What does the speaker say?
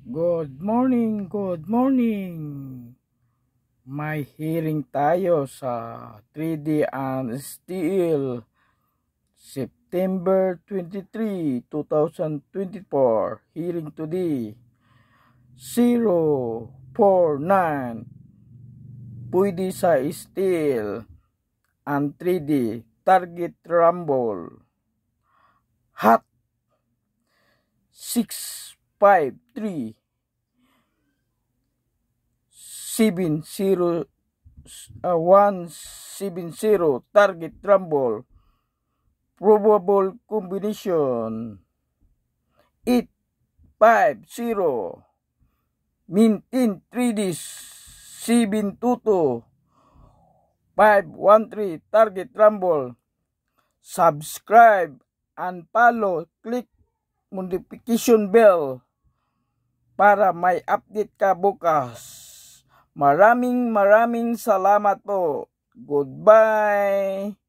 Good morning, good morning. May hearing tayo sa 3D and Steel September 23, 2024. Hearing today 049. Pwede sa Steel and 3D Target Rumble. Hot 653 170 target rumble. Probable combination 850. Maintain 3D 722 513 target rumble. Subscribe and follow. Click notification bell para may update ka bukas. Maraming salamat po. Goodbye.